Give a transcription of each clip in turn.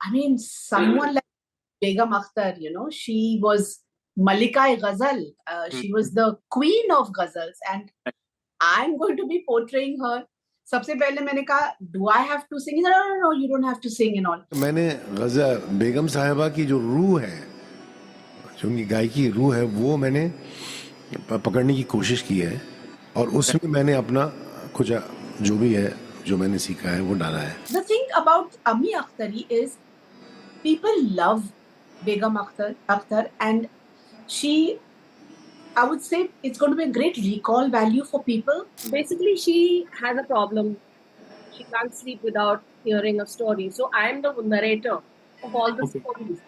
I mean, someone like Begum Akhtar, she was Malika Ghazal. She was the queen of ghazals, and I'm going to be portraying her. सबसे पहले मैंने कहा, do I have to sing? No, you don't have to sing and all. मैंने ग़ज़ल बेगम साहिबा की जो रूह है, जो उनकी गायकी रूह है, वो मैंने पकड़ने की कोशिश की है और उसमें मैंने अपना कुछ जो भी है, जो मैंने सीखा है, वो डाला है. The thing about Ammi Akhtari is people love Begum Akhtar, and I would say it's going to be a great recall value for people. Basically, she has a problem. She can't sleep without hearing a story. So I am the narrator of all the stories.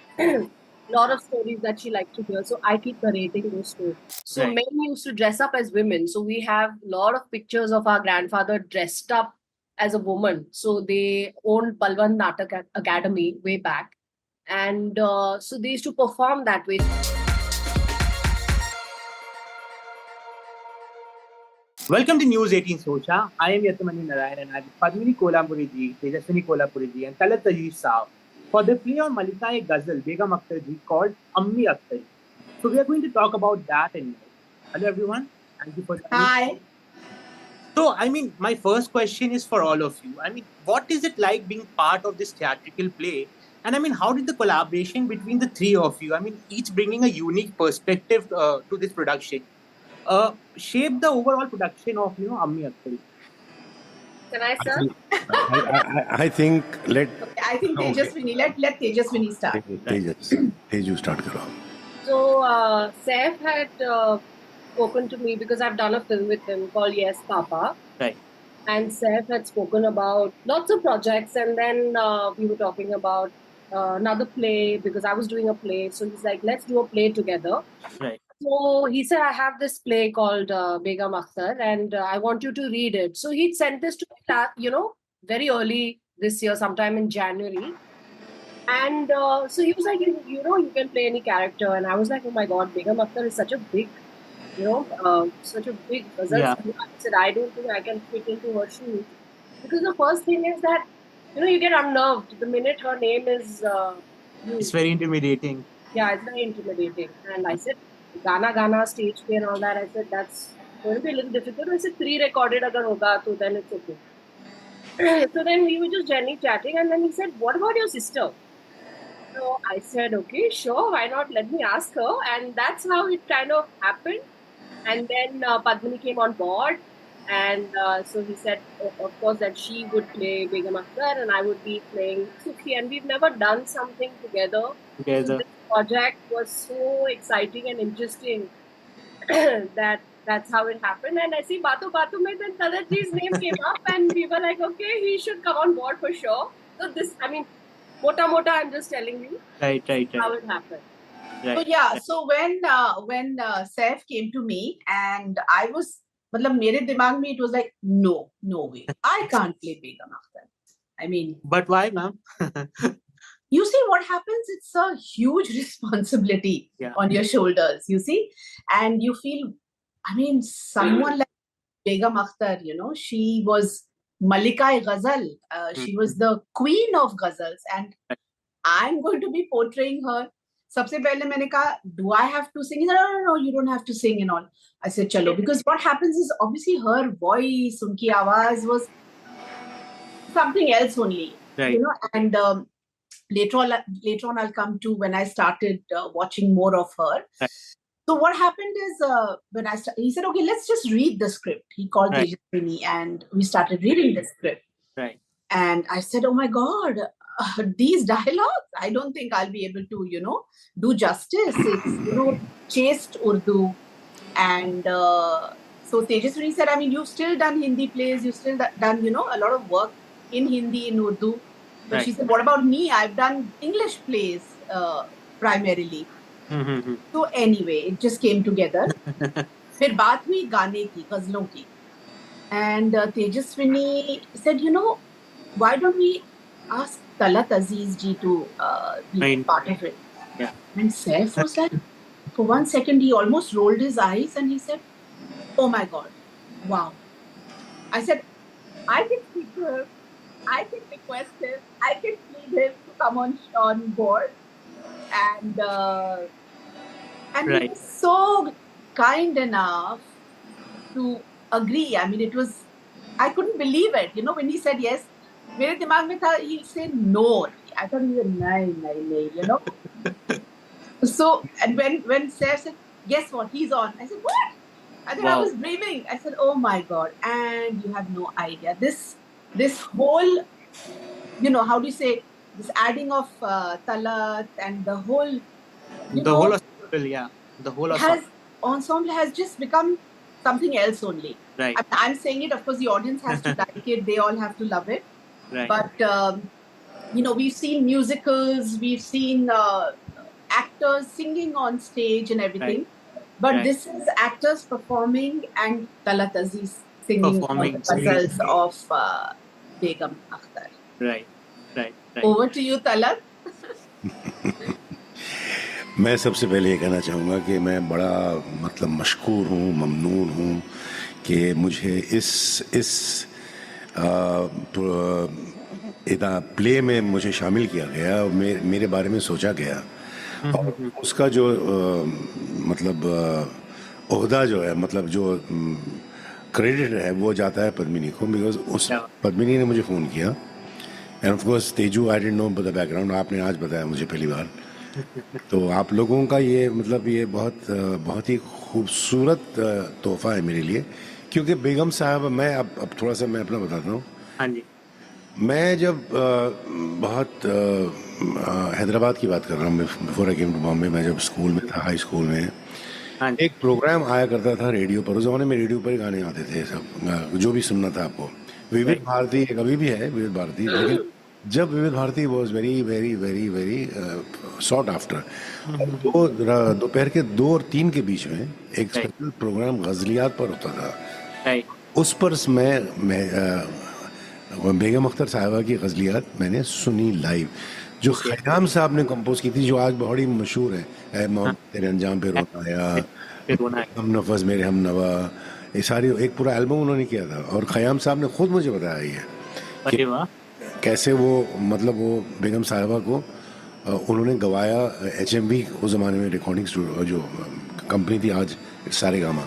Lot of stories that she likes to hear. So I keep narrating those stories. So men used to dress up as women. So we have a lot of pictures of our grandfather dressed up as a woman. So they owned Balwant Natak Academy way back. And so they used to perform that way. Welcome to News 18 Socha. I am Yatamanyu Narain and I am Padmini Kolhapure ji, Tejaswini Kolhapure ji and Talat Aziz for the play on Malika ghazal Begum Akhtar ji called Ammi Akhtari. So we are going to talk about that in minute. Hello everyone. Thank you for joining. Hi. So my first question is for all of you. What is it like being part of this theatrical play? And how did the collaboration between the three of you, each bringing a unique perspective to this production, shape the overall production of Ammi Akhtari? Can I start? I think Tejaswini. Let Tejaswini start. Teju start karo. So Saif had spoken to me because I've done a film with him called Yes Papa. Right. And Saif had spoken about lots of projects, and then we were talking about another play because I was doing a play. So he's like, let's do a play together. Right. So he said, I have this play called Begum Akhtar and I want you to read it. So he'd sent this to me, very early this year, sometime in January. And so he was like, you can play any character. And I was like, oh my God, Begum Akhtar is such a big, such a big ghazal. Yeah. I said, I don't think I can fit into her shoes. Because the first thing is that, you get unnerved the minute her name is used. It's very intimidating. Yeah, it's very intimidating. And I said, Gana, stage play and all that. I said, that's going to be a little difficult. I said, pre-recorded agar hoga, so then it's okay. So then we were just gently chatting and then he said, what about your sister? So I said, okay, sure, why not? Let me ask her. And that's how it kind of happened. And then Padmini came on board. And so he said, of course, that she would play Begum Akhtar and I would be playing Sukhi. And we've never done something together. So this project was so exciting and interesting that's how it happened. And I see Batu mein then Talatji's name came up and we were like, okay, he should come on board for sure. So this, mota, I'm just telling you. Right. How it happened. Right. So yeah, so when Saif came to me and I was, mere dimag mein it was like, no way. I can't play Begum Akhtar. But why, ma'am? You see what happens? It's a huge responsibility on your shoulders, you see? And you feel, someone like Begum Akhtar, she was Malika Ghazal. She was the queen of ghazals. And I'm going to be portraying her. Sabse pehle maine kaha, do I have to sing? No, you don't have to sing and all. I said, chalo. Because what happens is obviously her voice, unki awaaz was something else only. Right. And later on I'll come to when I started watching more of her. Right. So what happened is when he said, okay, let's just read the script. He called Tejaswini and we started reading the script. Right. And I said, oh my God, these dialogues, I don't think I'll be able to, do justice. It's, chaste Urdu. And so Tejaswini said, you've still done Hindi plays, you've still done, a lot of work in Hindi, in Urdu. But she said, what about me? I've done English plays primarily. Mm-hmm. So anyway, it just came together. Fir baat hui gaane ki, ghazlon ki. And Tejaswini said, why don't we ask Talat Aziz ji to be part of it? Yeah. And Saif was like, for 1 second, he almost rolled his eyes and he said, oh my God, wow. I said, I can speak to him. I can request him. I can plead him to come on board, and he Right. was so kind enough to agree. I mean, I couldn't believe it. You know, when he said yes, मेरे दिमाग में था he'll say no. I thought he said नहीं, you know. So, and when Sarah said, guess what, he's on, I said, what? I thought I was dreaming. I said, oh my God. And you have no idea. This whole, you know, how do you say, this adding of Talat and the whole, whole ensemble, yeah. The whole ensemble has just become something else only. Right. I mean, I'm saying it, of course, the audience has to like it. They all have to love it. Right. But, you know, we've seen musicals, we've seen actors singing on stage and everything. Right. But this is actors performing and Talat Aziz singing the ghazals of Begum Akhtar. Right. Over to you, Talat. मैं सबसे पहले ये कहना चाहूँगा कि मैं बड़ा मतलब मशकूर हूँ, ममनून हूँ कि मुझे इस प्ले में मुझे शामिल किया गया और मेरे बारे में सोचा गया और उसका जो मतलब ओहदा जो है, मतलब जो क्रेडिट है वो जाता है पद्मिनी को, बिकॉज उस पद्मिनी ने मुझे फ़ोन किया and of course Teju I didn't know the background, आपने आज बताया मुझे पहली बार। तो आप लोगों का ये मतलब ये बहुत ही खूबसूरत तोहफा है मेरे लिए, क्योंकि बेगम साहब, मैं अब थोड़ा सा मैं अपना बताता हूँ। हाँ जी। मैं जब बहुत हैदराबाद की बात कर रहा हूँ, before I came to Bombay, मैं जब स्कूल में था, हाई स्कूल में, एक प्रोग्राम आया करता था रेडियो पर। उस ज़माने में रेडियो पर गाने आते थे सब, जो भी सुनना था आपको। विविध भारती अभी भी है, विविध भारती, लेकिन जब Vividh Bharati was very very very very sought after. दोपहर के 2 और 3 के बीच में एक स्पेशल प्रोग्राम गजलियात पर होता था। उस पर मैं बेगम अख्तर साहिबा की गजलियात मैंने सुनी लाइव, जो खयाम साहब ने कंपोज की थी, जो आज बड़ी मशहूर है, मोहम्मद तेरे अंजाम पे रोना आया, हम नफस मेरे हम नवा, ये सारी एक पूरा एल्बम उन्होंने किया था। और खयाम साहब ने खुद मुझे बताया ये कि कैसे वो मतलब वो बेगम साहिबा को उन्होंने गवाया HMV, उस ज़माने में रिकॉर्डिंग स्टूडियो जो कंपनी थी आज सारे गामा।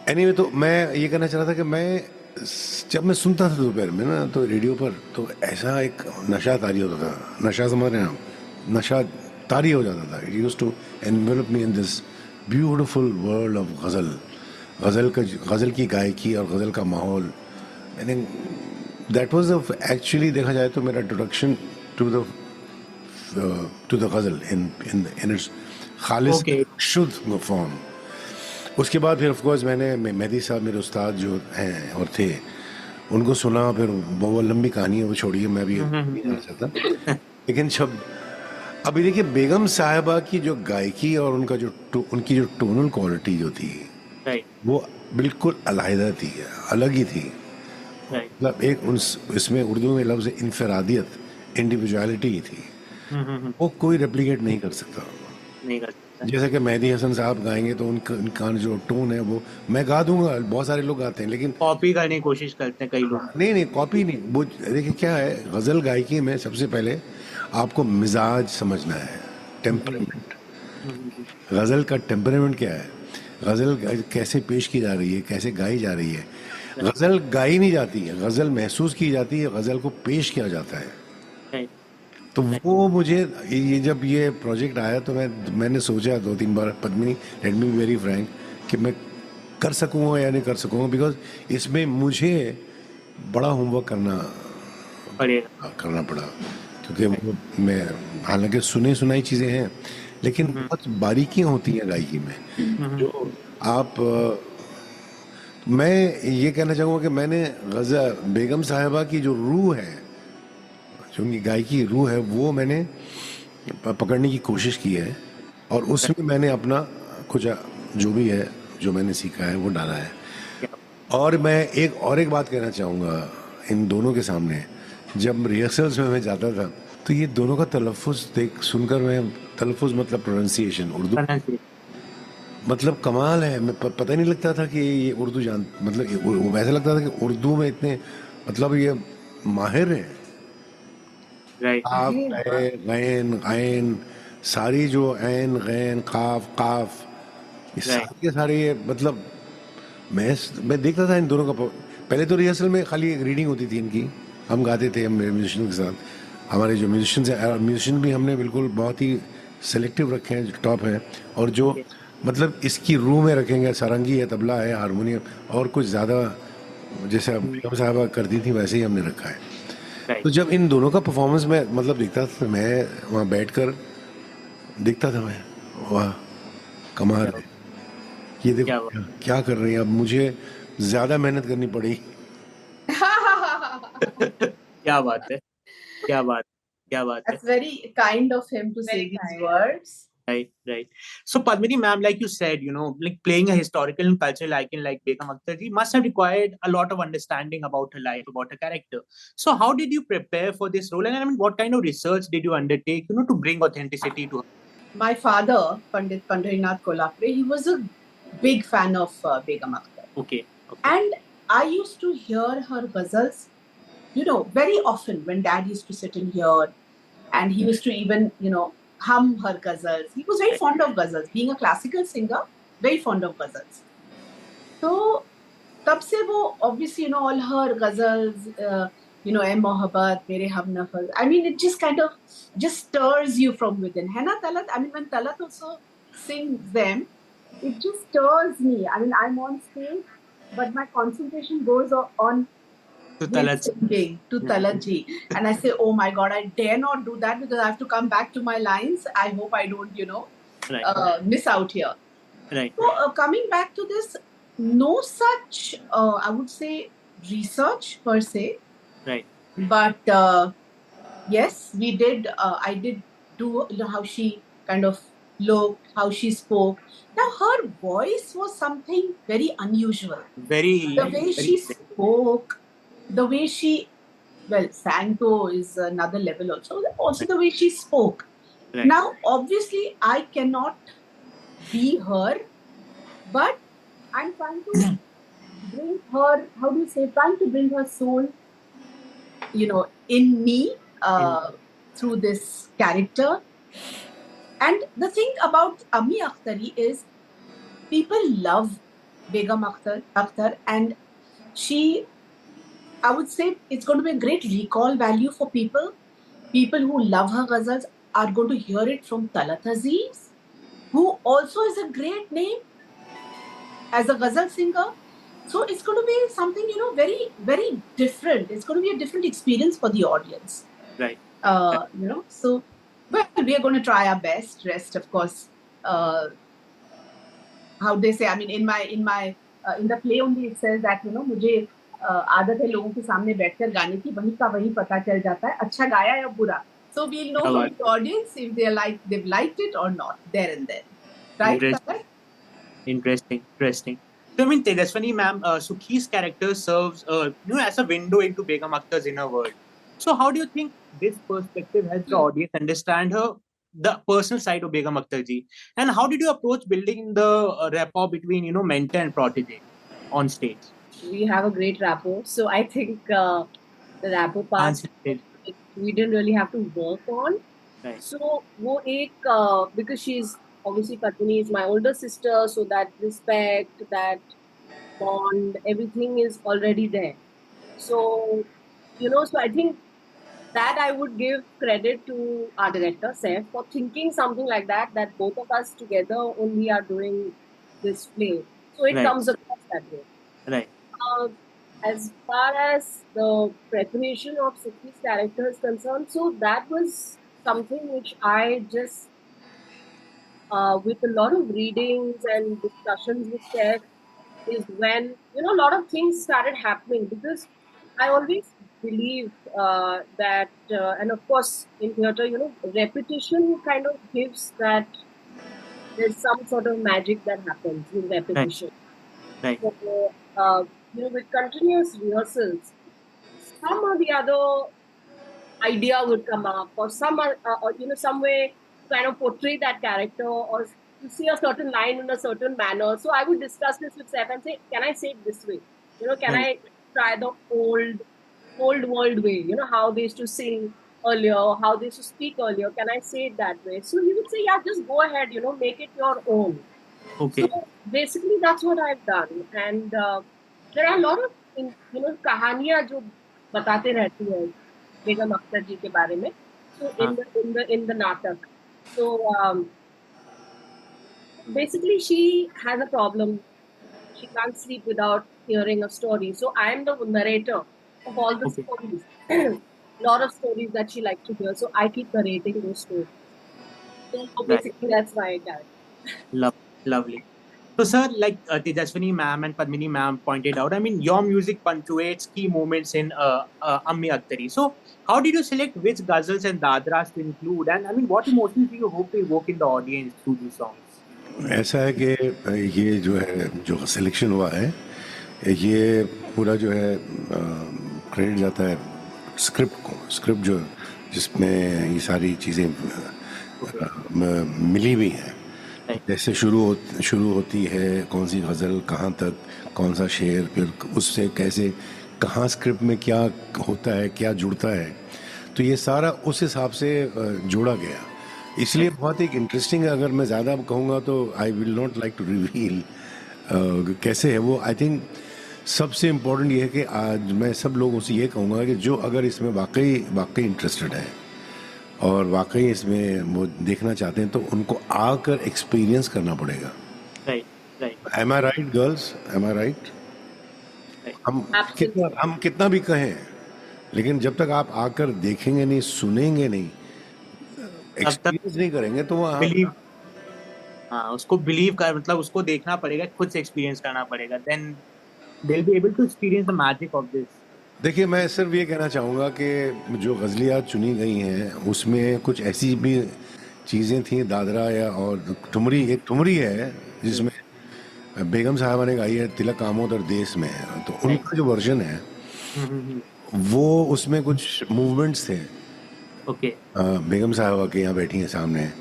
एनीवे, तो मैं ये कहना चाह रहा था कि मैं जब मैं सुनता था दोपहर में ना, तो रेडियो पर, तो ऐसा एक नशा तारी होता था, नशा समझ रहे हैं आप, नशा तारी हो जाता था। It used to envelop me in this beautiful world of गज़ल की गायकी और गज़ल का माहौल। एंड दैट वाज एक्चुअली देखा जाए तो मेरा इंट्रोडक्शन टू द गज़ल इन इट्स खालिस शुद्ध फॉर्म। उसके बाद फिर ऑफ कोर्स मैंने मेहदी साहब, मेरे उस्ताद जो हैं और थे, उनको सुना। फिर वो लंबी कहानी है, वो छोड़िए, मैं भी नहीं जाना चाहता। लेकिन जब अभी देखिए, बेगम साहिबा की जो गायकी और उनकी जो टोनल क्वालिटी जो थी, वो बिल्कुल अलहदा थी, अलग ही थी। मतलब एक इसमें उर्दू में लफ्ज़ इनफरादियत, इंडिविजुअलिटी ही थी, वो कोई रेप्लिकेट नहीं कर सकता। जैसे कि मेहदी हसन साहब गाएंगे तो उनका जो टोन है वो मैं गा दूंगा, बहुत सारे लोग गाते हैं, लेकिन कॉपी करने की कोशिश करते हैं कई लोग। नहीं, कॉपी नहीं। वो देखिए क्या है, गज़ल गायकी में सबसे पहले आपको मिजाज समझना है, टेम्परामेंट। गज़ल का टेम्परामेंट क्या है, गज़ल कैसे पेश की जा रही है, कैसे गाई जा रही है। गज़ल गाई नहीं जाती है, गज़ल महसूस की जाती है, गज़ल को पेश किया जाता है। तो वो मुझे जब ये प्रोजेक्ट आया तो मैंने सोचा 2-3 बार, Padmini, let me be very frank, कि मैं कर सकूँगा या नहीं कर सकूँगा, बिकॉज इसमें मुझे बड़ा होमवर्क करना पड़ा, क्योंकि मैं हालांकि सुनाई चीज़ें हैं, लेकिन बहुत बारीकियाँ होती हैं गायकी में जो आप मैं ये कहना चाहूँगा कि मैंने बेगम साहिबा की जो रूह है, जो उनकी गायकी रूह है, वो मैंने पकड़ने की कोशिश की है और उसमें मैंने अपना कुछ जो भी है, जो मैंने सीखा है, वो डाला है। और मैं एक बात कहना चाहूँगा इन दोनों के सामने, जब रिहर्सल्स में मैं जाता था तो ये दोनों का तलफ़ुज़ सुनकर मैं, तलफ़ुज़ मतलब प्रोनाउंसिएशन, उर्दू मतलब कमाल है। मैं पता नहीं लगता था कि ये उर्दू मतलब वैसा लगता था कि उर्दू में इतने मतलब ये माहिर हैं। Right. काफ है गैन गैन सारी जो ऐन गैन काफ काफ ये सारे के सारे ये मतलब मैं देखता था इन दोनों का पहले तो रिहर्सल में खाली एक रीडिंग होती थी इनकी, हम गाते थे हम म्यूजिशियन के साथ, हमारे जो म्यूजिशियंस हैं म्यूजिशियन भी हमने बिल्कुल बहुत ही सेलेक्टिव रखे हैं, जो टॉप हैं और जो मतलब इसकी रूह में रखेंगे, सारंगी है, तबला है, हारमोनियम और कुछ ज़्यादा जैसे अब बेगम साहबा करती थी वैसे ही हमने रखा है। तो जब इन दोनों का परफॉर्मेंस में मतलब देखता था मैं वहाँ बैठकर देखता था, मैं वाह कमाल है, ये देखो क्या कर रही है, अब मुझे ज्यादा मेहनत करनी पड़ी। क्या बात है, क्या बात, क्या बात है। That's very kind of him to say these words. Right, right. So, Padmini ma'am, like you said, like playing a historical and cultural icon like Begum Akhtar must have required a lot of understanding about her life, about her character. So, how did you prepare for this role? And I mean, what kind of research did you undertake, to bring authenticity to her? My father, Pandit Padmini Kolhapure, he was a big fan of Begum Akhtar. Okay. And I used to hear her ghazals, very often when Dad used to sit in here, and he used to even, hum her ghazals. He was very fond of ghazals. Being a classical singer, very fond of ghazals. So, tab se wo, obviously, all her ghazals, "Ae Mohabbat, Mere Hamnafar." I mean, it just kind of just stirs you from within. Hai na, Talat? I mean, when Talat also sings them, it just stirs me. I mean, I'm on stage, but my concentration goes on to Talat ji. And I say, oh my God, I dare not do that because I have to come back to my lines. I hope I don't, miss out here. Right. So coming back to this, no such, I would say, research per se. Right. But yes, we did. I did do how she kind of looked, how she spoke. Now her voice was something very unusual. The way she spoke, the way she sang though is another level also. Also the way she spoke. Right. Now obviously I cannot be her, but I'm trying to bring her, trying to bring her soul, in me through this character. And the thing about Ammi Akhtari is people love Begum Akhtar, and I would say it's going to be a great recall value for people. People who love her ghazals are going to hear it from Talat Aziz, who also is a great name as a ghazal singer. So it's going to be something, very, very different. It's going to be a different experience for the audience. Right. So, we are going to try our best. Rest, of course, how they say, I mean, in the play only it says that, मुझे आदत है लोगों के सामने बैठकर गाने की, वहीं का वहीं पता चल जाता है अच्छा गाया या बुरा. So we'll know from the audience if they've liked it or not there and then. Right? Interesting. So I mean, Tejaswini ma'am, Sukhi's character serves as a window into Begum Akhtar's inner world. So how do you think this perspective helps the audience understand the personal side of Begum Akhtar ji? And how did you approach building the rapport between mentor and protege on stage? We have a great rapport, so I think the rapport part we didn't really have to work on. Right. So wo ek because she's obviously Padmini is my older sister, so that respect, that bond, everything is already there. So so I think that I would give credit to our director Saif for thinking something like that both of us together only are doing this play. So it comes across that way. Right. As far as the preparation of Sukhi's character is concerned, so that was something which I just, with a lot of readings and discussions with Saif, is when, a lot of things started happening, because I always believe that, and of course in theatre, repetition kind of gives that there's some sort of magic that happens with repetition. Right. So, with continuous rehearsals, some or the other idea would come up, or some way kind of portray that character, or to see a certain line in a certain manner. So I would discuss this with Saif and say, can I say it this way? Can I try the old world way? How they used to sing earlier, or how they used to speak earlier. Can I say it that way? So he would say, yeah, just go ahead, make it your own. Okay. So basically, that's what I've done. And there are a lot of, कहानियां जो बताते रहती है बेगम अख्तर जी के बारे में. So in the natak. So basically, she has a problem. She can't sleep without hearing a story. So I am the narrator of all the stories. Lot of stories that she likes to hear. So I keep narrating those stories. So basically, that's my character. Lovely. So, sir, like Tejaswini ma'am and Padmini ma'am pointed out, I mean, your music punctuates key moments in Ammi Akhtari. So, how did you select which ghazals and dadras to include? And I mean, what emotions do you hope to evoke in the audience through these songs? ऐसा है कि ये जो selection हुआ है, ये पूरा जो है क्रेडिट जाता है स्क्रिप्ट जो जिसमें ये सारी चीज़ें मिली हुई हैं. जैसे शुरू होती है कौन सी गज़ल, कहाँ तक, कौन सा शेर, फिर उससे कैसे कहाँ स्क्रिप्ट में क्या होता है, क्या जुड़ता है, तो ये सारा उस हिसाब से जोड़ा गया. इसलिए बहुत एक इंटरेस्टिंग है. अगर मैं ज़्यादा कहूँगा तो I will not like to reveal कैसे है वो. आई थिंक सबसे इम्पोर्टेंट ये है कि आज मैं सब लोगों से ये कहूँगा कि जो अगर इसमें वाकई इंटरेस्टेड है और वाकई इसमें वो देखना चाहते हैं तो उनको आकर एक्सपीरियंस करना पड़ेगा. राइट. एम आई राइट गर्ल्स? एम आई राइट? हम कितना भी कहें, लेकिन जब तक आप आकर देखेंगे नहीं, सुनेंगे नहीं, एक्सपीरियंस नहीं करेंगे तो उसको बिलीव कर, मतलब उसको देखना पड़ेगा, खुद से एक्सपीरियंस करना पड़ेगा. Then they will be able to experience the magic of this. देखिए, मैं सिर्फ ये कहना चाहूँगा कि जो गज़लियात चुनी गई हैं उसमें कुछ ऐसी भी चीज़ें थी, दादरा या और एक ठुमरी है जिसमें बेगम साहबा ने गाई है, तिलक आमोदर देश में है, तो उनका जो वर्जन है वो उसमें कुछ मूवमेंट्स थे. ओके. बेगम साहबा के यहाँ बैठी हैं सामने.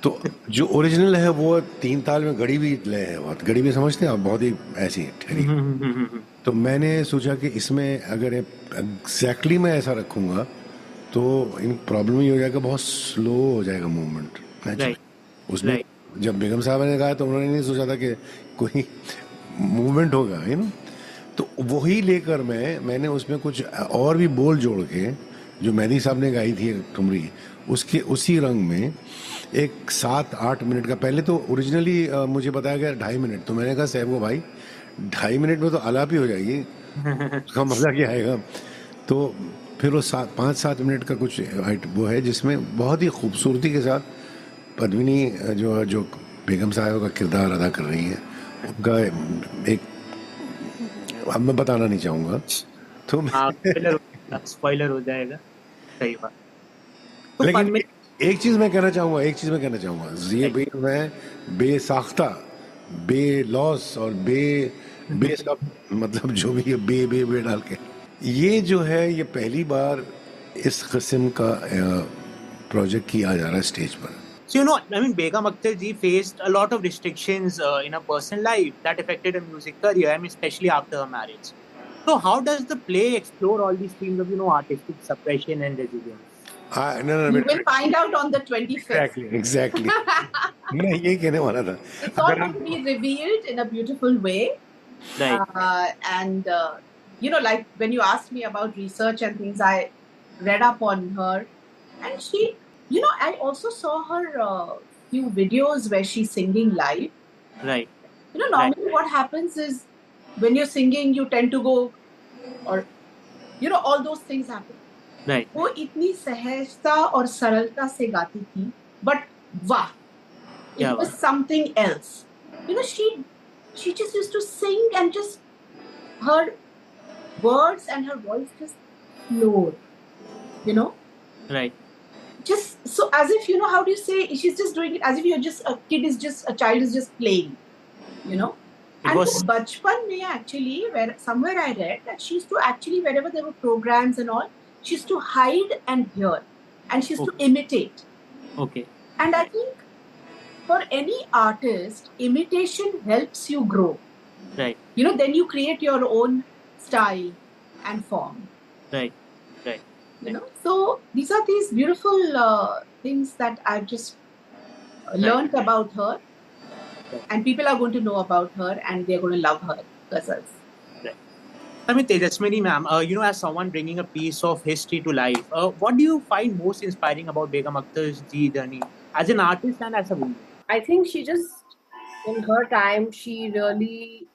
तो जो ओरिजिनल है वो 3 ताल में गड़ी भी लय है. बहुत गड़ी भी समझते हैं आप, बहुत ही ऐसी ठहरी. तो मैंने सोचा कि इसमें अगर एग्जैक्टली मैं ऐसा रखूँगा तो इन प्रॉब्लम ही हो जाएगा, बहुत स्लो हो जाएगा मूवमेंट. उसमें जब बेगम साहबा ने कहा तो उन्होंने नहीं सोचा था कि कोई मूवमेंट होगा, तो वही लेकर मैंने उसमें कुछ और भी बोल जोड़ के, जो मेहदी साहब ने गाई थी ठुमरी, उसके उसी रंग में एक 7-8 मिनट का, पहले तो ओरिजिनली मुझे बताया गया 2.5 मिनट. तो मैंने कहा साहब को, भाई 2.5 मिनट में तो आलाप ही हो जाएगी, उसका मज़ा क्या आएगा. तो फिर वो 5-7 मिनट का कुछ वो है जिसमें बहुत ही खूबसूरती के साथ पद्मिनी जो बेगम साहब का किरदार अदा कर रही हैं, उनका एक, अब मैं बताना नहीं चाहूँगा तो स्पॉइलर हो जाएगा. सही बात. लेकिन एक चीज़ मैं कहना चाहूँगा, ये भी मैं बेसाख्ता, बेलॉस और बे सब, मतलब जो भी है बे डाल के, ये जो है ये पहली बार इस किस्म का प्रोजेक्ट किया जा रहा है स्टेज पर. So, I mean, Begum Akhtar ji faced a lot of restrictions in her personal life that affected her music career, I mean, especially after her marriage. So, how does the play explore all these themes of, artistic suppression and resilience? You will find out on the 25th. Exactly. मैं ये कहने वाला था. It's all going to be revealed in a beautiful way. Right. And, like when you asked me about research and things, I read up on her. And she, I also saw her few videos where she's singing live. Right. Normally what happens is when you're singing, you tend to go, or, all those things happen. Right. वो इतनी सहजता और सरलता से गाती थी, but वाह, it was something else. She just used to sing and just her words and her voice just flowed, Right. Just so as if, how do you say, she's just doing it as if a child is just playing, And bachpan mein actually, where somewhere I read that she used to actually, wherever there were programs and all, she used to hide and hear, and she used to imitate. Okay. And I think for any artist, imitation helps you grow. Right. Then you create your own style and form. Right. you know. So these are these beautiful things that I've just learned about her, and people are going to know about her, and they're going to love her ghazals. I mean, Tejaswini ma'am, as someone bringing a piece of history to life, what do you find most inspiring about Begum Akhtar's journey as an artist and as a woman? I think she just, in her time, she really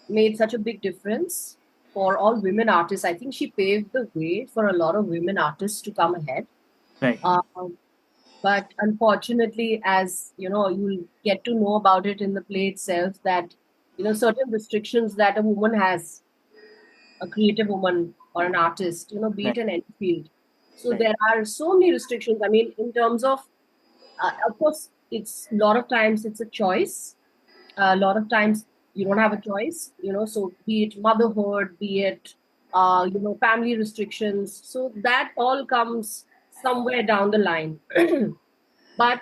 made such a big difference for all women artists. I think she paved the way for a lot of women artists to come ahead. Right. But unfortunately, as you know, you'll get to know about it in the play itself that, certain restrictions that a woman has, a creative woman or an artist, be it in any field. So there are so many restrictions. I mean, in terms of course, it's a lot of times it's a choice. A lot of times you don't have a choice, so be it motherhood, be it, family restrictions. So that all comes somewhere down the line. But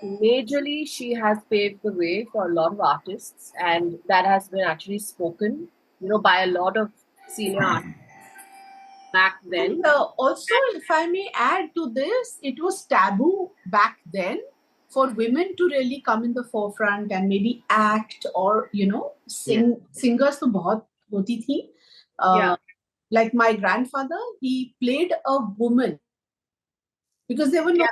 majorly, she has paved the way for a lot of artists, and that has been actually spoken, by a lot of senior artists back then. And also, if I may add to this, it was taboo back then for women to really come in the forefront and maybe act or sing. Singers to bahut hoti thi. Like my grandfather, he played a woman because there were no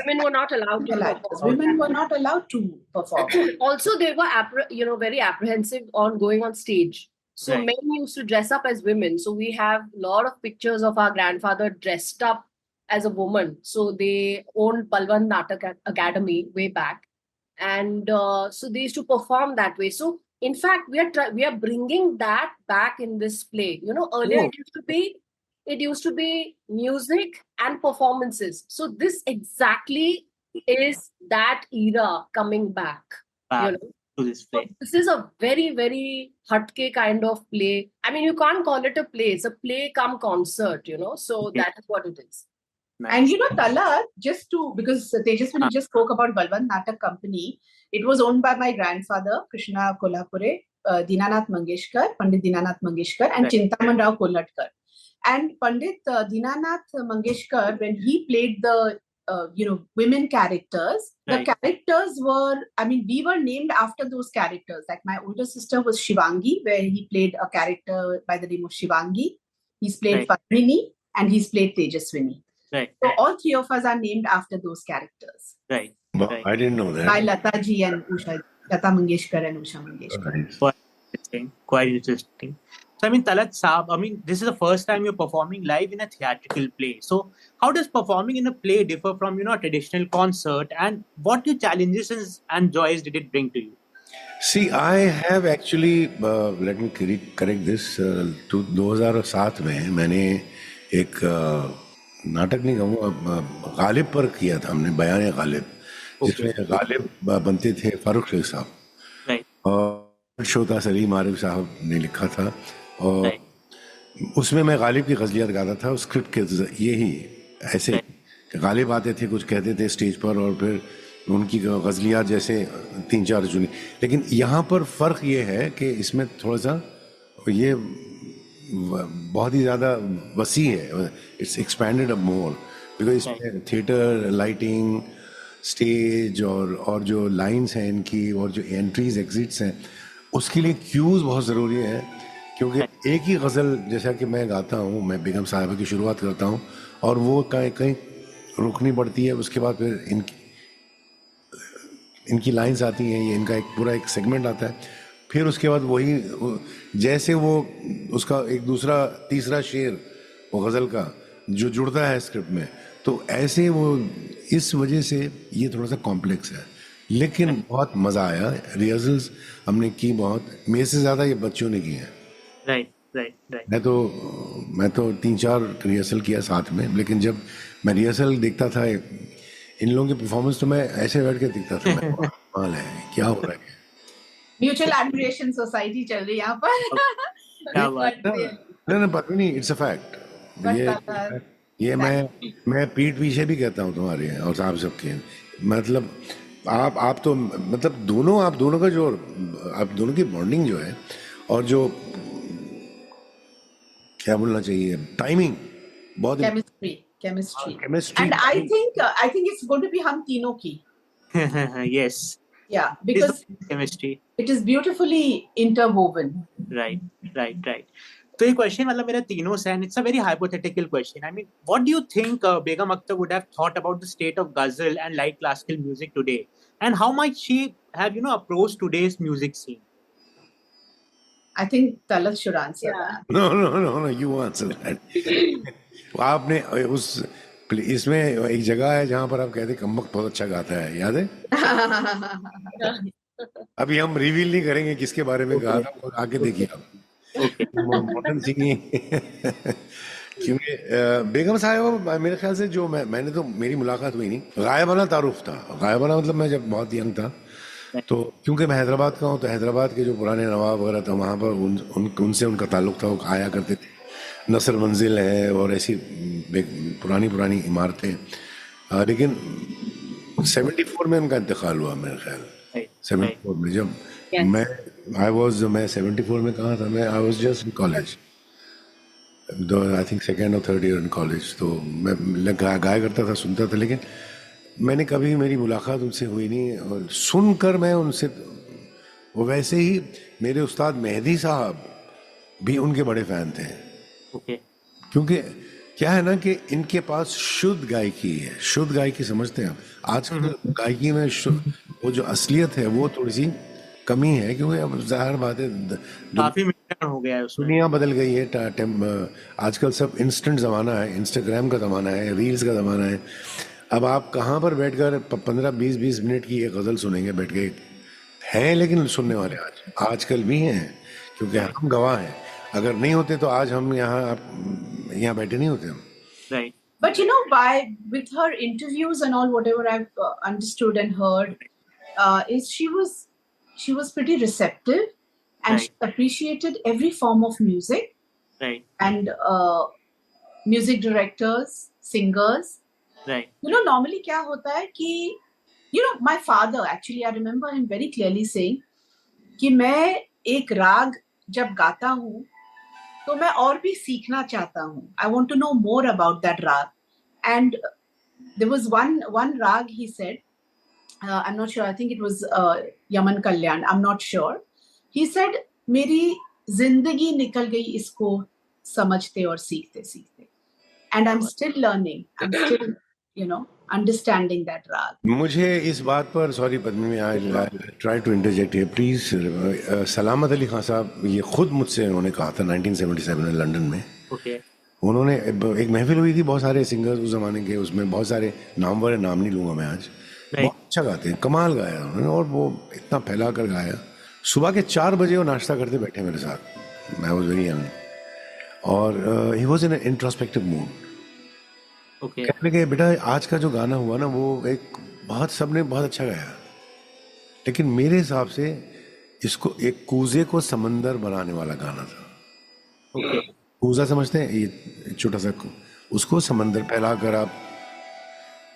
women were not allowed to perform. Women were not allowed to perform. Also, they were very apprehensive on going on stage. So men used to dress up as women. So we have a lot of pictures of our grandfather dressed up as a woman. So they owned Balwant Natak Academy way back, and so they used to perform that way. So in fact, we are bringing that back in this play. Earlier it used to be music and performances. So this exactly is that era coming back. To this play. So this is a very, very hatke kind of play. I mean, you can't call it a play. It's a play come concert, So that is what it is. Nice. And Talat, because Tejaswini just spoke about Balwant Natak Company, it was owned by my grandfather, Krishna Kolhapure, Dinanath Mangeshkar, Pandit Dinanath Mangeshkar, and Chintaman Rao Kolhatkar. And Pandit Dinanath Mangeshkar, when he played the women characters, the characters were, we were named after those characters. Like my older sister was Shivangi, where he played a character by the name of Shivangi. He's played Padmini and he's played Tejaswini. So all three of us are named after those characters. Well, I didn't know that. By Lata ji and Usha, Lata Mangeshkar and Usha Mangeshkar. Quite interesting. So, Talat Saab, this is the first time you're performing live in a theatrical play. So, how does performing in a play differ from, a traditional concert, and what new challenges and joys did it bring to you? See, I have actually, let me correct this, 2007 में मैंने एक नाटक नहीं कहूँगा, गालिब पर किया था हमने, बयान गालिब, जिसमें गालिब बनते थे फारूक शेख साहब, और शोता सलीम आरिफ साहब ने लिखा था, और उसमें मैं गालिब की गज़लियात गाता था. उस स्क्रिप्ट के यही ऐसे गालिब आते थे, कुछ कहते थे स्टेज पर, और फिर उनकी गज़लियात जैसे 3-4 चुनी. लेकिन यहाँ पर फ़र्क ये है कि इसमें थोड़ा सा ये बहुत ही ज़्यादा वसी है. It's expanded up more because इसमें थिएटर, लाइटिंग, स्टेज और जो लाइंस हैं इनकी, और जो एंट्रीज एग्जिट्स हैं, उसके लिए क्यूज़ बहुत ज़रूरी है. क्योंकि एक ही गज़ल जैसा कि मैं गाता हूँ, मैं बेगम साहिबा की शुरुआत करता हूँ और वो कहीं रुकनी पड़ती है, उसके बाद फिर इनकी लाइंस आती हैं, ये इनका पूरा एक सेगमेंट आता है, फिर उसके बाद वही जैसे वो उसका एक दूसरा तीसरा शेर वो गज़ल का जो जुड़ता है स्क्रिप्ट में, तो ऐसे वो इस वजह से ये थोड़ा सा कॉम्प्लेक्स है. लेकिन बहुत मज़ा आया. रिहर्सल्स हमने की बहुत, मेरे से ज़्यादा ये बच्चों ने की है. मैं तो 3-4 रिहर्सल किया साथ में, लेकिन जब मैं रिहर्सल देखता था इन लोगों की परफॉर्मेंस, तो मैं ऐसे बैठ के देखता था, कमाल है, क्या हो रहा है. म्यूचुअल एडमिरेशन सोसाइटी चल रही है यहाँ पर. नहीं, पद्मिनी, इट्स अ फैक्ट. ये मैं पीठ पीछे भी कहता हूँ तुम्हारे और साहब सबके. मतलब आप तो मतलब आप दोनों का जो, आप दोनों की बॉन्डिंग जो है, और जो क्या बोलना चाहिए, टाइमिंग बहुत chemistry chemistry and I think it's going to be हम तीनों की. Yes. Yeah, It's because the chemistry. it is beautifully interwoven. Right. तो ये क्वेश्चन मतलब मेरा तीनों से, and it's a very hypothetical question. I mean, what do you think Begum Akhtar would have thought about the state of ghazal and light classical music today, and how might she have approached today's music scene? I think Talat should answer that. No, you answer that. आपने उस इसमें एक जगह है जहाँ पर आप कहते कम्बख्त बहुत अच्छा गाता है, याद है? अभी हम रिवील नहीं करेंगे किसके बारे में कहा था, आगे देखिए आप. Modern singing. क्योंकि बेगम साहिबा मेरे ख्याल से जो मैंने तो मेरी मुलाकात हुई नहीं, गायबाना तारुफ था. गायबाना मतलब मैं जब बहुत यंग था, तो क्योंकि मैं हैदराबाद का हूँ, तो हैदराबाद के जो पुराने नवाब वगैरह था वहाँ पर उनसे उनका ताल्लुक था. वो आया करते थे. नसर मंजिल है और ऐसी पुरानी इमारतें. लेकिन 74 में उनका इंतकाल हुआ मेरे ख्याल. 74 में जब मैं 74 में कहाँ था मैं? I was just in college, I think second और थर्ड ईयर इन कॉलेज. तो मैं गाया करता था, सुनता था, लेकिन मैंने कभी मेरी मुलाकात उनसे हुई नहीं. और सुनकर मैं उनसे, वो वैसे ही मेरे उस्ताद मेहदी साहब भी उनके बड़े फ़ैन थे. क्योंकि क्या है ना कि इनके पास शुद्ध गायकी है. शुद्ध गायकी समझते हैं आप? आजकल गायकी में वो जो असलियत है वो थोड़ी सी कमी है, क्योंकि अब ज़ाहिर बात है काफी मिक्सचर हो गया है उसमें. दुनिया बदल गई है. आजकल सब इंस्टेंट ज़माना है, इंस्टाग्राम का ज़माना है, रील्स का ज़माना है. अब आप कहाँ पर बैठकर 15-20 मिनट की एक गज़ल सुनेंगे बैठ के? हैं लेकिन सुनने वाले आजकल भी हैं, क्योंकि हम गवाह हैं. अगर नहीं होते तो आज हम यहाँ बैठे नहीं होते हम. Right. But with her interviews and all, whatever I've understood and heard, is she was pretty receptive, and she appreciated every form of music. Right. And music directors, singers. Right. Normally क्या होता है कि my father, actually I remember him very clearly saying कि मैं एक राग जब गाता हूँ तो मैं और भी सीखना चाहता हूँ. I want to know more about that rag. And there was one rag he said, I'm not sure, I think it was Yaman Kalyan, I'm not sure. He said, मेरी जिंदगी निकल गई इसको समझते और सीखते सीखते. And I'm still learning. I'm still, understanding that rag. मुझे इस बात पर, sorry Padmini, I try to interject here please. Salamat Ali Khan साहब ये खुद मुझसे उन्होंने कहा था 1977 में लंदन में. उन्होंने एक महफिल हुई थी, बहुत सारे सिंगर्स उस जमाने के, उसमें बहुत सारे नामवर, नाम नहीं लूंगा मैं आज. बहुत अच्छा गाते हैं, कमाल गाया उन्होंने, और वो इतना फैला कर गाया. सुबह के 4 बजे वो नाश्ता करते बैठे मेरे साथ. मैं वाज वेरी यंग, और he was in an introspective mood. कहने लगे, बेटा आज का जो गाना हुआ ना, वो सबने बहुत अच्छा गाया, लेकिन मेरे हिसाब से इसको एक कूजे को समंदर बनाने वाला गाना था. कूजा समझते हैं? ये छोटा सा, उसको समंदर फैला कर आप.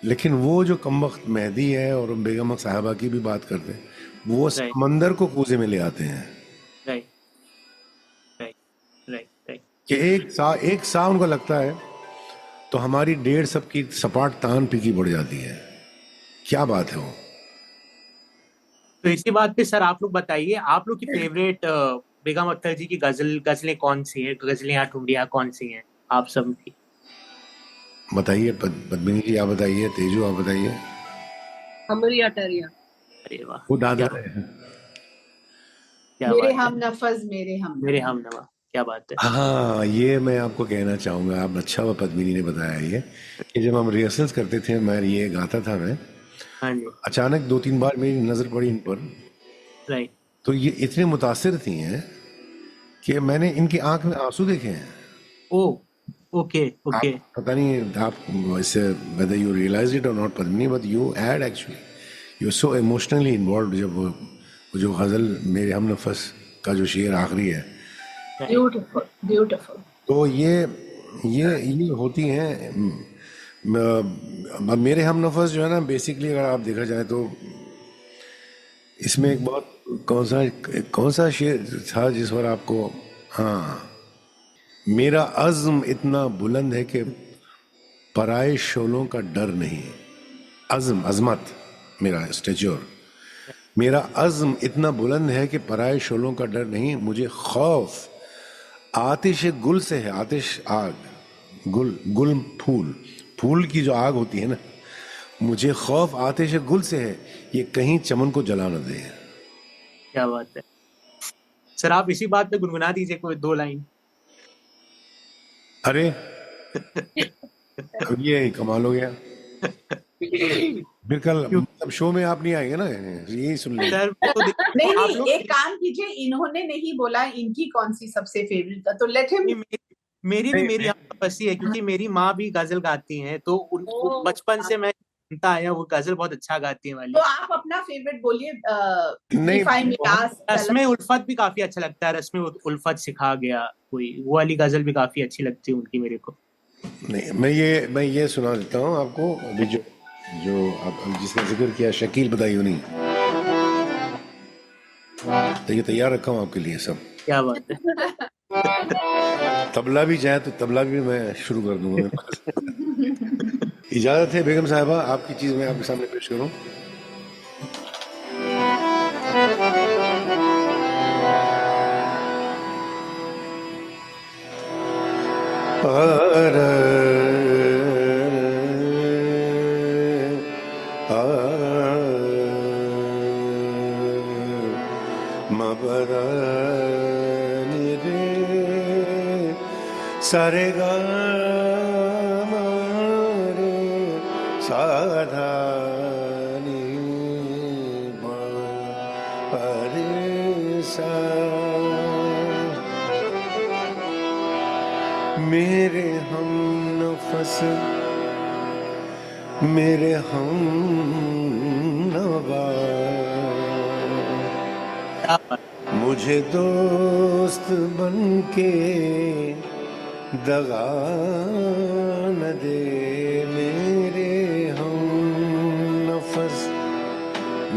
लेकिन वो जो कमबख्त मेहदी है और बेगम साहिबा की भी बात करते हैं, वो समंदर को कूजे में ले आते हैं. कि एक सा उनको लगता है तो हमारी 1.5 सबकी सपाट तान फीकी बढ़ जाती है. क्या बात है वो. तो इसी बात पे सर आप लोग बताइए, आप लोग की फेवरेट बेगम अख्तर जी की गजलें कौन सी हैं? गजलें या ठुमरियां कौन सी हैं आप सब की? बताइए पद्मिनी जी, आप बताइए. तेजू आप बताइए. अम्मी अख्तरी. अरे वाह, वो दादा है. मेरे हम नफज, मेरे हम नवा. क्या बात है. हाँ, ये मैं आपको कहना चाहूँगा. आप अच्छा हुआ पद्मिनी ने बताया ये, कि जब हम रिहर्सल्स करते थे, मैं ये गाता था मैं, अचानक 2-3 बार मेरी नज़र पड़ी इन पर. राइट. तो ये इतने मुतासिर थी हैं कि मैंने इनकी आंख में आंसू देखे हैं. ओके. पता नहीं आप इससे whether you realized it or not Padmini, but you had actually, you were so emotionally involved. जब वो जो ghazal मेरे हम नफस का जो शेर आखिरी है, ब्यूटीफुल. तो ये होती हैं. मेरे हम नफस जो है ना, बेसिकली अगर आप देखा जाए तो इसमें एक बहुत कौन सा शेर था जिस पर आपको, हाँ, मेरा अज़्म इतना बुलंद है कि पराए शोलों का डर नहीं। अज़्म, अज़मत, मेरा स्टेच्योर। मेरा अज़्म इतना बुलंद है कि पराए शोलों का डर नहीं। मुझे खौफ आतिश गुल से है। आतिश आग, गुल, गुल फूल, फूल की जो आग होती है ना, मुझे खौफ आतिश गुल से है, ये कहीं चमन को जला न दे। क्या बात है सर, आप इसी बात पे गुनगुना दीजिए कोई 2 लाइन। अरे ये कमाल हो गया। फिर कल मतलब शो में आप नहीं आएंगे ना, यही सुन लेंगे। सर तो नहीं आप नहीं, लोग एक काम कीजिए, इन्होंने नहीं बोला इनकी कौन सी सबसे फेवरेट, तो लेट हिम। मेरी यहाँ बसी है, क्योंकि मेरी माँ भी गजल गाती हैं, तो उनको बचपन से मैं सुनता आया, वो गजल बहुत अच्छा गाती है वाली। तो आप अपना फेवरेट बोलिए। नहीं, रस्में उल्फत भी काफी अच्छा लगता है। रस्में उल्फत सिखा गया कोई, वो वाली गजल भी काफी अच्छी लगती है उनकी मेरे को। नहीं, मैं ये सुना देता हूँ आपको अभी, जो आप जिसने जिक्र किया, शकील बदायूं नहीं, तो ये तैयार रखा हूँ आपके लिए सब। क्या बात है। तबला भी चाहे तो तबला भी मैं शुरू कर दूंगा। इजाजत है बेगम साहिबा, आपकी चीज मैं आपके सामने पेश करूं। सारे गा मारे साधानी सा, मेरे हम नफस, मेरे हम नवा, मुझे दोस्त बनके दगा न दे। मेरे हम नफस,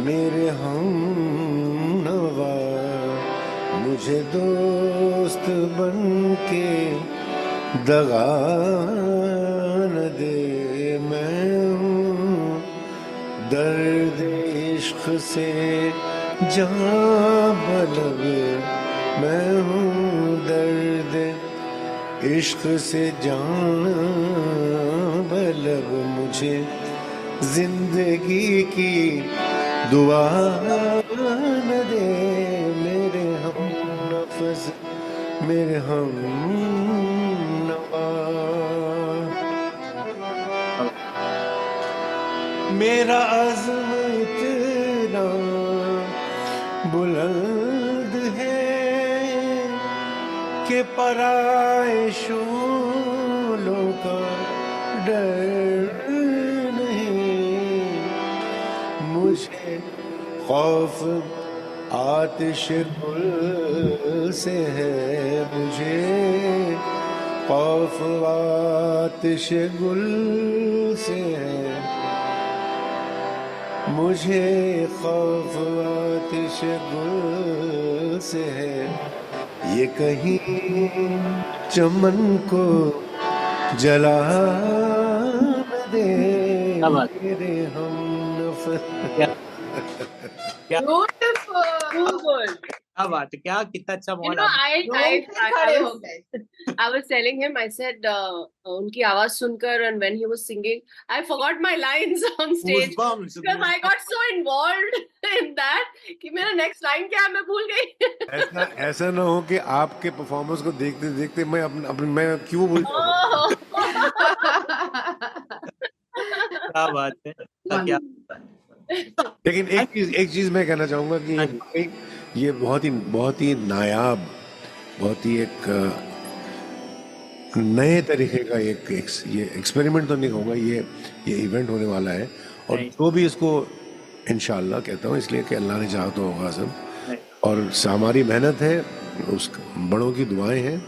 मेरे हम नवा, मुझे दोस्त बनके दगा न दे। मैं हूँ दर्द इश्क से जाँ बलब, मैं हूँ दर्द इश्क से जान बलब, मुझे जिंदगी की दुआ न दे। मेरे हम नफस, मेरे हम नवा, मेरा अज़्म इतना बुलंद है कि पराए शोलों का डर नहीं। मुझे खौफ आतिश गुल से है, मुझे खौफ आतिश गुल से है, मुझे खौफ आतिश गुल से है, ये कहीं चमन को जला न दे। मेरे हम नफस। क्या बात है, क्या कितना अच्छा You know, I was telling him, I said, उनकी आवाज सुनकर, and when he was singing, I forgot my lines on stage because I got so involved in that कि मेरा next line क्या है मैं भूल गई। ऐसा ना हो कि आपके परफॉर्मेंस को देखते देखते मैं क्यों भूल जाऊं। क्या बात है, क्या। लेकिन एक चीज मैं कहना चाहूंगा कि ये बहुत ही नायाब, बहुत ही एक नए तरीके का एक ये एक्सपेरिमेंट तो नहीं कहूँगा, ये इवेंट होने वाला है। और जो भी इसको इंशाल्लाह कहता हूँ इसलिए कि अल्लाह ने चाहा तो होगा सब, और हमारी मेहनत है, उस बड़ों की दुआएं हैं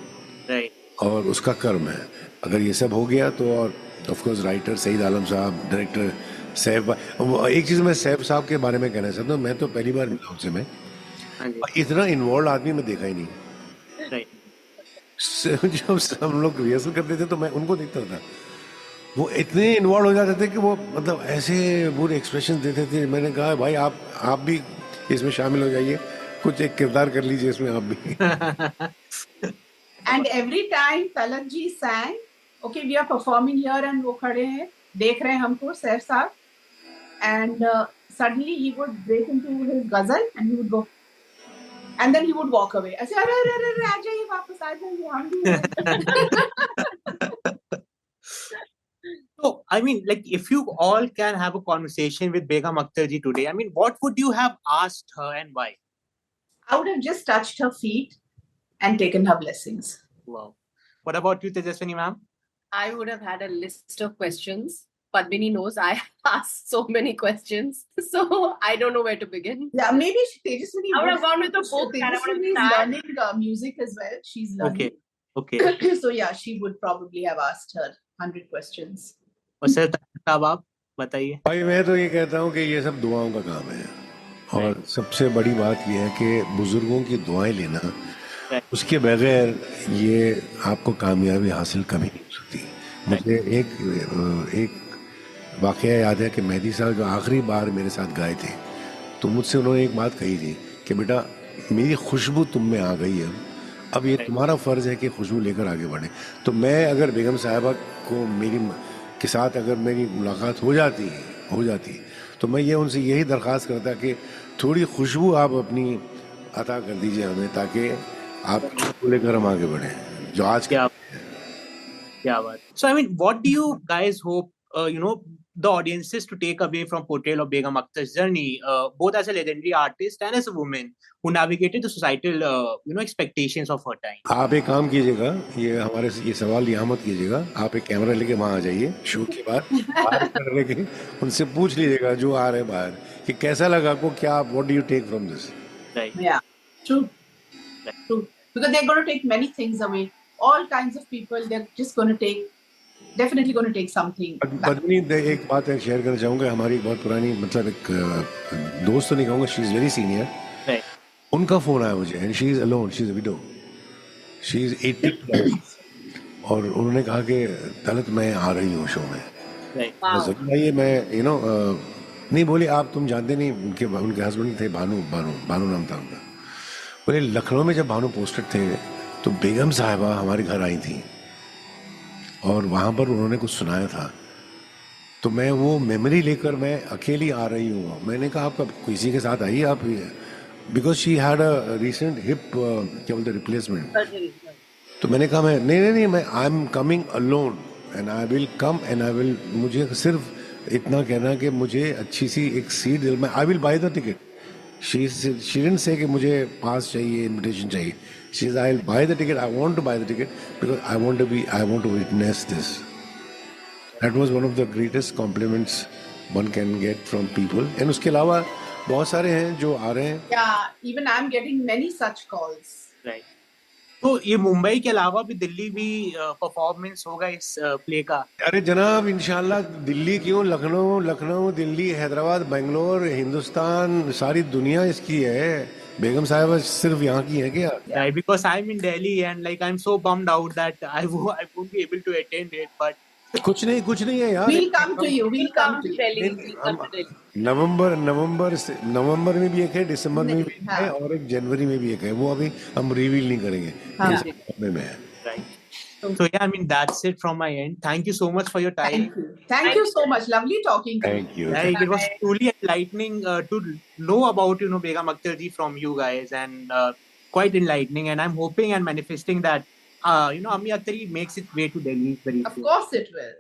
और उसका कर्म है। अगर ये सब हो गया तो, और ऑफ कोर्स राइटर सईद आलम साहब, डायरेक्टर सैफ भाई। एक चीज़ मैं सैफ साहब के बारे में कहना चाहता हूँ, मैं तो पहली बार मिला उनसे, मैं इतना इन्वॉल्व आदमी मैं देखा ही नहीं। जब हम लोग रिहर्सल करते थे तो मैं उनको देखता था, वो इतने इन्वॉल्व हो जाते थे कि वो मतलब ऐसे पूरे एक्सप्रेशन देते थे। मैंने कहा भाई आप भी इसमें शामिल हो जाइए, कुछ एक किरदार कर लीजिए इसमें आप भी। And every time Talat ji sang, okay, we are performing here and वो खड़े हैं, देख रहे हैं हमको सैफ साहब, and suddenly he would break into his ghazal and he would go, and then he would walk away. ऐसे अरे अरे अरे अरे, आ जाइए वापस, आ जाइए, हम भी हैं। So, I mean, like, if you all can have a conversation with Begum Akhtar ji today, I mean, what would you have asked her and why? I would have just touched her feet and taken her blessings. Wow. What about you, Tejaswini ma'am? I would have had a list of questions. Padmini knows I asked so many questions, so I don't know where to begin. Yeah, maybe Tejaswini. I would have gone with a book. Tejaswini is learning music as well. She's learning. Okay. So yeah, she would probably have asked her 100 questions. और sir साहब आप बताइए। भाई मैं तो ये कहता हूँ कि ये सब दुआओं का काम है, और सबसे बड़ी बात ये है कि बुजुर्गों की दुआएं लेना, उसके बगैर ये आपको कामयाबी हासिल कभी नहीं हो सकती। मुझे एक वाकया याद है कि मेहदी साहब जो आखिरी बार मेरे साथ गाए थे, तो मुझसे उन्होंने एक बात कही थी कि बेटा मेरी खुशबू तुम में आ गई है, अब ये तुम्हारा फ़र्ज़ है कि खुशबू लेकर आगे बढ़े। तो मैं अगर बेगम साहिबा को के साथ अगर मेरी मुलाकात हो जाती तो मैं ये उनसे यही दरख्वास्त करता कि थोड़ी खुशबू आप अपनी अता कर दीजिए हमें, ताकि आप लेकर हम आगे बढ़े जो आज क्या बात। So I mean, what do you guys hope the audiences to take away from portrayal of Begum Akhtar's journey, both as a legendary artist and as a woman who navigated the societal expectations of her time? आप एक काम कीजिएगा, ये हमारे ये सवाल यहाँ मत कीजिएगा, आप एक कैमरा लेके वहाँ आ जाइए शो के बाद, बाहर करने के उनसे पूछ लीजिएगा जो आ रहे हैं बाहर कि कैसा लगा आपको, क्या what do you take from this? Right. Yeah, true. Because they're going to take many things away. All kinds of people, they're just going to take, definitely going to take something. Padmini एक बात है share करना चाहूँगा, हमारी बहुत पुरानी मतलब एक दोस्त तो नहीं कहूँगा, शी इज़ वेरी सीनियर, उनका फ़ोन आया मुझे, and she is alone, she is a window, she is 80 और उन्होंने कहा कि तलत मैं आ रही हूँ शो में, ज़रूर आइए, मैं नहीं बोली आप तुम जानते नहीं, उनके हस्बैंड थे भानु नाम था उनका, बोले लखनऊ में जब भानु पोस्टेड थे तो बेगम साहिबा हमारे घर आई थी और वहाँ पर उन्होंने कुछ सुनाया था, तो मैं वो मेमोरी लेकर मैं अकेली आ रही हूँ। मैंने कहा आप किसी के साथ आइए आप, because she had a recent hip क्या बोलते रिप्लेसमेंट, तो मैंने कहा मैं नहीं मैं I am coming alone and I will come and I will, मुझे सिर्फ इतना कहना कि मुझे अच्छी सी एक सीट दे, मैं I will by the ticket. She didn't say कि मुझे पास चाहिए, इनविटेशन चाहिए, she says I'll buy the ticket, I want to buy the ticket because I want to witness this. That was one of the greatest compliments one can get from people. And उसके अलावा बहुत सारे हैं जो आ रहे हैं. Yeah, even I'm getting many such calls. Right. तो ये मुंबई के अलावा भी दिल्ली भी परफॉर्मेंस होगा इस प्ले का? अरे जनाब इंशाल्लाह, दिल्ली क्यों, लखनऊ, दिल्ली, हैदराबाद, बेंगलोर, हिंदुस्तान, सारी दुनिया इसकी है। बेगम साहिबा सिर्फ यहाँ की है क्या? Right, because I'm in Delhi and like I'm so bummed out that I won't be able to attend it, but कुछ नहीं है यार. We'll come to you. We'll come to Delhi. नवंबर में भी एक है, दिसंबर में भी है और एक जनवरी में भी एक है, वो अभी हम रिवील नहीं करेंगे, में है. Right. So yeah, I mean that's it from my end. Thank you so much for your time. Thank you so much. Lovely talking to you. Thank you. Like, it was truly enlightening to know about Begum Akhtar ji from you guys, and quite enlightening. And I'm hoping and manifesting that Ammi Akhtari makes its way to Delhi very soon. Of course it will.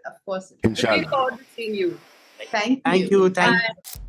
Inshallah. Looking forward to seeing you. Thank you. Thank you.